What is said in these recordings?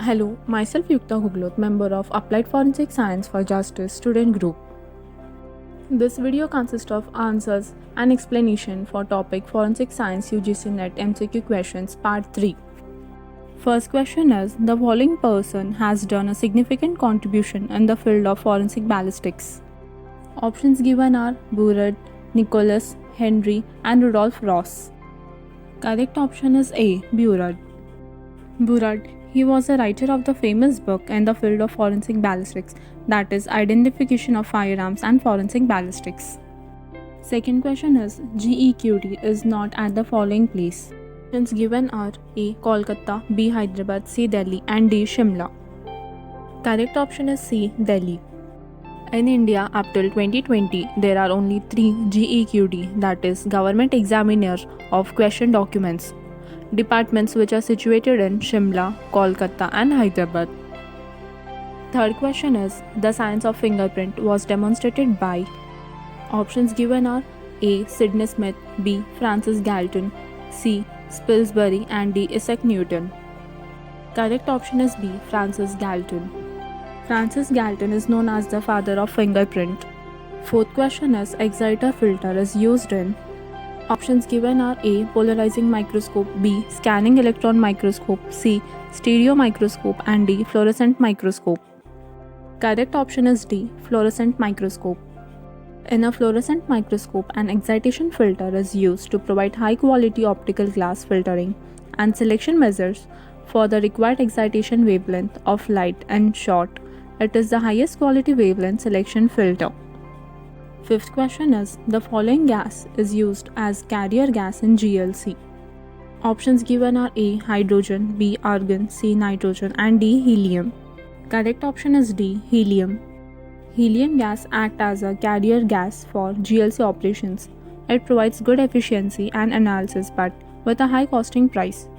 Hello, myself Yukta Huglot, member of Applied Forensic Science for Justice student group. This video consists of answers and explanation for topic Forensic Science UGC NET MCQ questions part 3. First question is, the following person has done a significant contribution in the field of forensic ballistics. Options given are Burrard, Nicholas, Henry and Rudolf Ross. Correct option is A. Burrard. Burrard, he was a writer of the famous book in the field of forensic ballistics, that is, Identification of Firearms and Forensic Ballistics. Second question is, GEQD is not at the following place. Options given are A. Kolkata, B. Hyderabad, C. Delhi and D. Shimla. Correct option is C. Delhi. In India, up till 2020, there are only 3 GEQD, that is, Government Examiner of Question Documents, departments which are situated in Shimla, Kolkata and Hyderabad. Third question is, the science of fingerprint was demonstrated by. Options given are A. Sidney Smith, B. Francis Galton, C. Pillsbury and D. Isaac Newton. Correct option is B. Francis Galton. Francis Galton is known as the father of fingerprint. Fourth question is, exciter filter is used in. Options given are A. Polarizing microscope, B. Scanning electron microscope, C. Stereo microscope and D. Fluorescent microscope. Correct option is D. Fluorescent microscope. In a fluorescent microscope, an excitation filter is used to provide high quality optical glass filtering and selection measures for the required excitation wavelength of light. In short, it is the highest quality wavelength selection filter. Fifth question is, the following gas is used as carrier gas in GLC. Options given are A. Hydrogen, B. Argon, C. Nitrogen and D. Helium. Correct option is D. Helium. Helium gas acts as a carrier gas for GLC operations. It provides good efficiency and analysis but with a high costing price.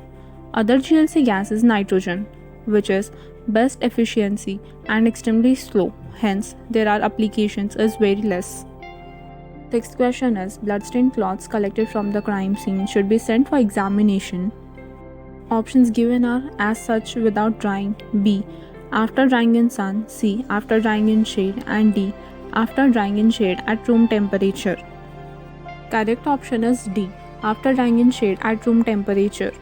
Other GLC gas is nitrogen, which is best efficiency and extremely slow, hence their applications is very less. Sixth question is, bloodstained cloths collected from the crime scene should be sent for examination. Options given are as such without drying, B. After drying in sun, C. After drying in shade and D. After drying in shade at room temperature. Correct option is D. After drying in shade at room temperature.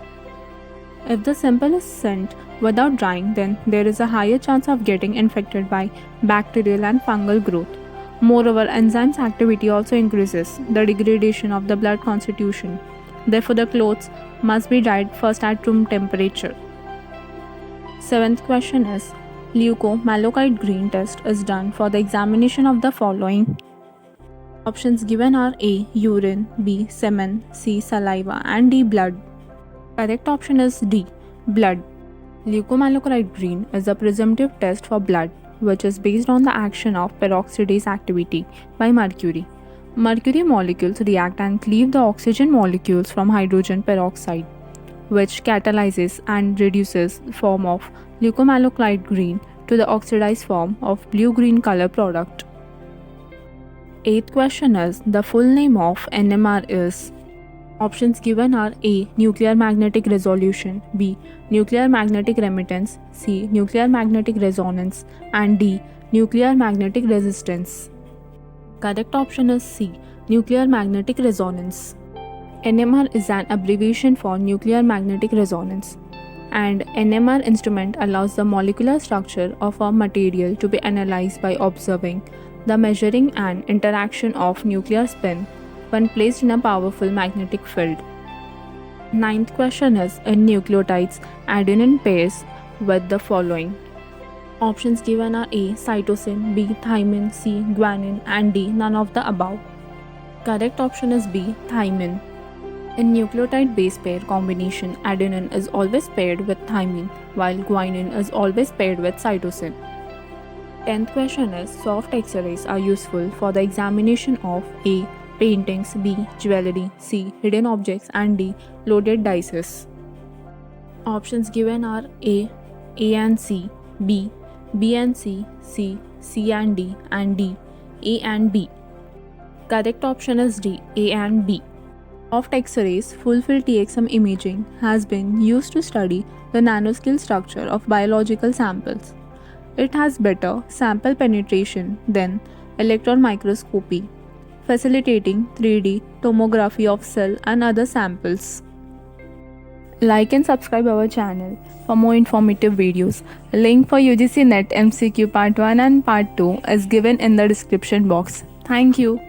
If the sample is sent without drying, then there is a higher chance of getting infected by bacterial and fungal growth. Moreover, enzymes activity also increases the degradation of the blood constitution. Therefore, the clothes must be dried first at room temperature. Seventh question is, leukomallochite green test is done for the examination of the following. Options given are A. Urine, B. Semen, C. Saliva and D. Blood. Correct option is D. Blood. Leukomallochite green is a presumptive test for blood, which is based on the action of peroxidase activity by mercury. Mercury molecules react and cleave the oxygen molecules from hydrogen peroxide, which catalyzes and reduces the form of leukomallochite green to the oxidized form of blue-green color product. Eighth question is, the full name of NMR is. Options given are A. Nuclear magnetic resolution, B. Nuclear magnetic remittance, C. Nuclear magnetic resonance and D. Nuclear magnetic resistance. Correct option is C. Nuclear magnetic resonance. NMR is an abbreviation for nuclear magnetic resonance, and NMR instrument allows the molecular structure of a material to be analyzed by observing the measuring and interaction of nuclear spin when placed in a powerful magnetic field. Ninth question is, in nucleotides, adenine pairs with the following. Options given are A. Cytosine, B. Thymine, C. Guanine and D. None of the above. Correct option is B. Thymine. In nucleotide base pair combination, adenine is always paired with thymine, while guanine is always paired with cytosine. 10th question is, soft X-rays are useful for the examination of A. Paintings, B. Jewelry, C. Hidden objects and D. Loaded dices. Options given are A and C, B and C, C and D and D, A and B. Correct option is D, A and B. Soft X-rays, full-field TXM imaging, has been used to study the nanoscale structure of biological samples. It has better sample penetration than electron microscopy, facilitating 3D tomography of cell and other samples. Like and subscribe our channel for more informative videos. A link for UGC NET MCQ Part 1 and Part 2 is given in the description box. Thank you.